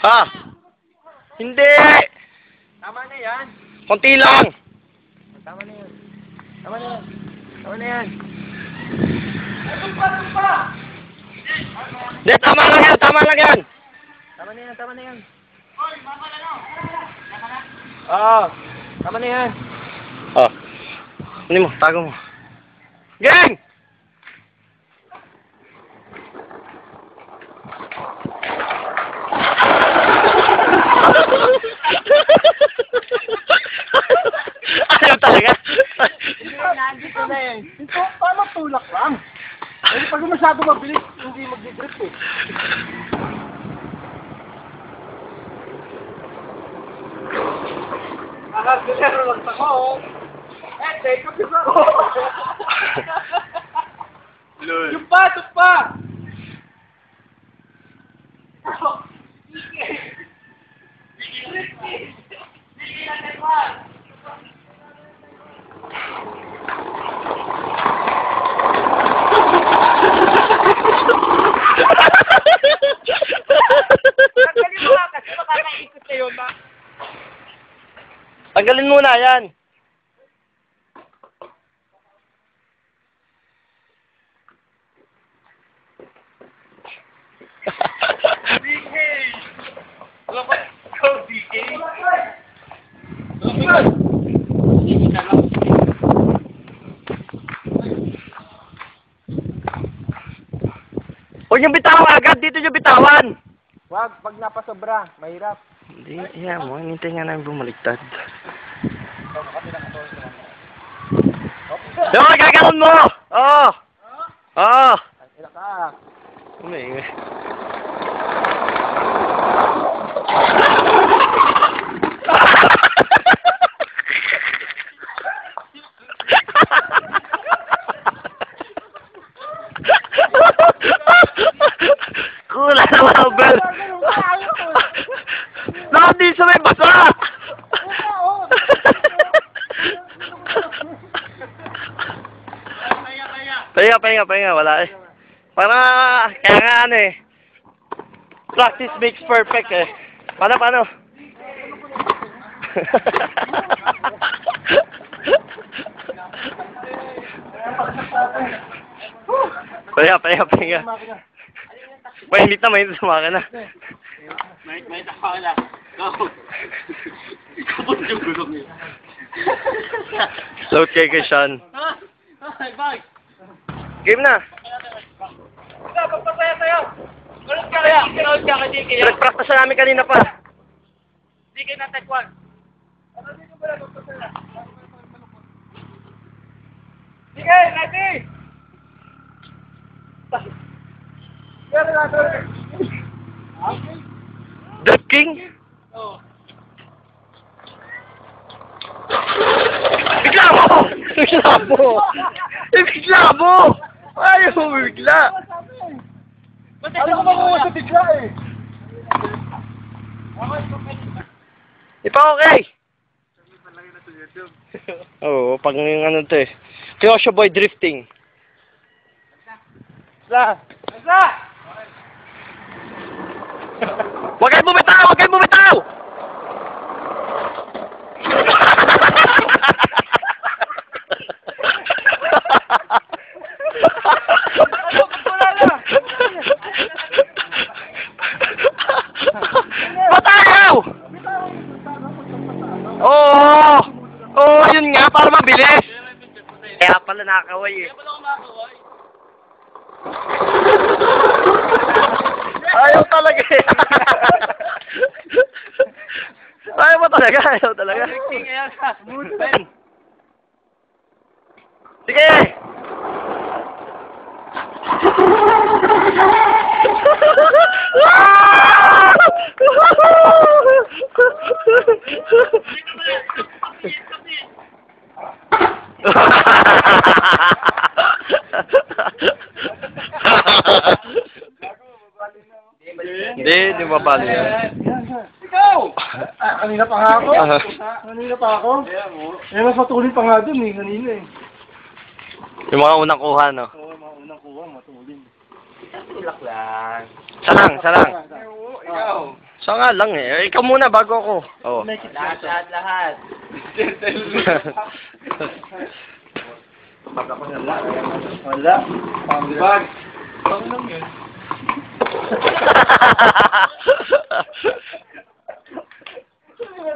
Ha? Hindi! Tama na yan. Konti lang! Tama na yan. Tama na yan. Tama na yan. Hindi, tama lang yan! Tama lang yan! Tama na yan. Tama na yan. Oo. Tama na yan. Oh. Ano mo? Tago mo. Gang! Ayaw talaga. Nandito na yan. Ito, paano tulak lang? Eh, pag masyado mabilis, hindi mag-drip eh. Galero lang ako. Eh, take up isa ko. Yung pa, ito pa. Tanggalin muna yan. DK! Wala pa ikaw, DK? Huwag niyong bitawan agad. Dito niyo bitawan. Wag, pag napasobra, mahirap. Hindi, yan mo. Hinintay nga namin bumaliktad. Yung magaganon mo! Oo! Oo! Ila ka. Umaingay. Kulang naman ang bell. Bakit di sa may basa? Pahinga. Wala eh. Para, kaya nga ano eh. Practice makes perfect eh. Paano? Pahinga. Mainit na sumaka na. May taka na. Go. Kapot yung gulong niya. Load kay Sean. Ay, bag. Game na. Pagpapaya tayo. Kulot ka kay DK. Nag-practice na namin kanina pa. DK na tech 1. Ano dito ba na pagpapaya? DK, ready! The King? Oo. Bigla mo! Ayaw mo bigla! Ano ko makuha sa bigla eh? Di pa okay? Oo, pag yung ano to eh. Kyosho Boy Drifting. Isa! Huwag kayo bumitaw! Patayaw! Oo, yun nga, para mabilis. Kaya pala nakakaway eh. Ayaw talaga eh. Ayaw talaga. Sige! Hindi mabali yan. Ikaw! Kanina pa nga ako. Yan, mas matulin pa nga dun eh, kanina eh. Yung mga unang kuha, no? Oo, mga unang tulak lang. Salang, salang. Ikaw. Sa nga lang eh. Ikaw muna bago ako. Oh. Make it Lahat, simple. lahat. Wala. Pambag. Pang lang yun.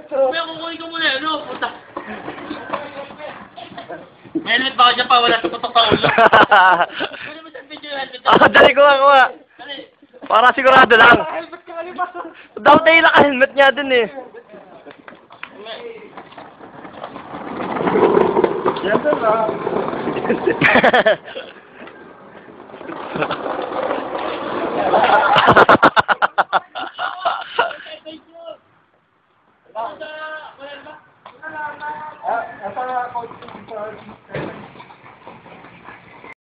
May kukunin ko muna, ano, puta. May helmet ba ako dyan pa? Wala sa tutok pa ulo. Pwede mo sa video yung helmet. Ah, dali ko nga. Dali. Para sigurado lang. Helmet ka alibas. Daw tayo naka-helmet niya dun eh. Yan na. Asa ako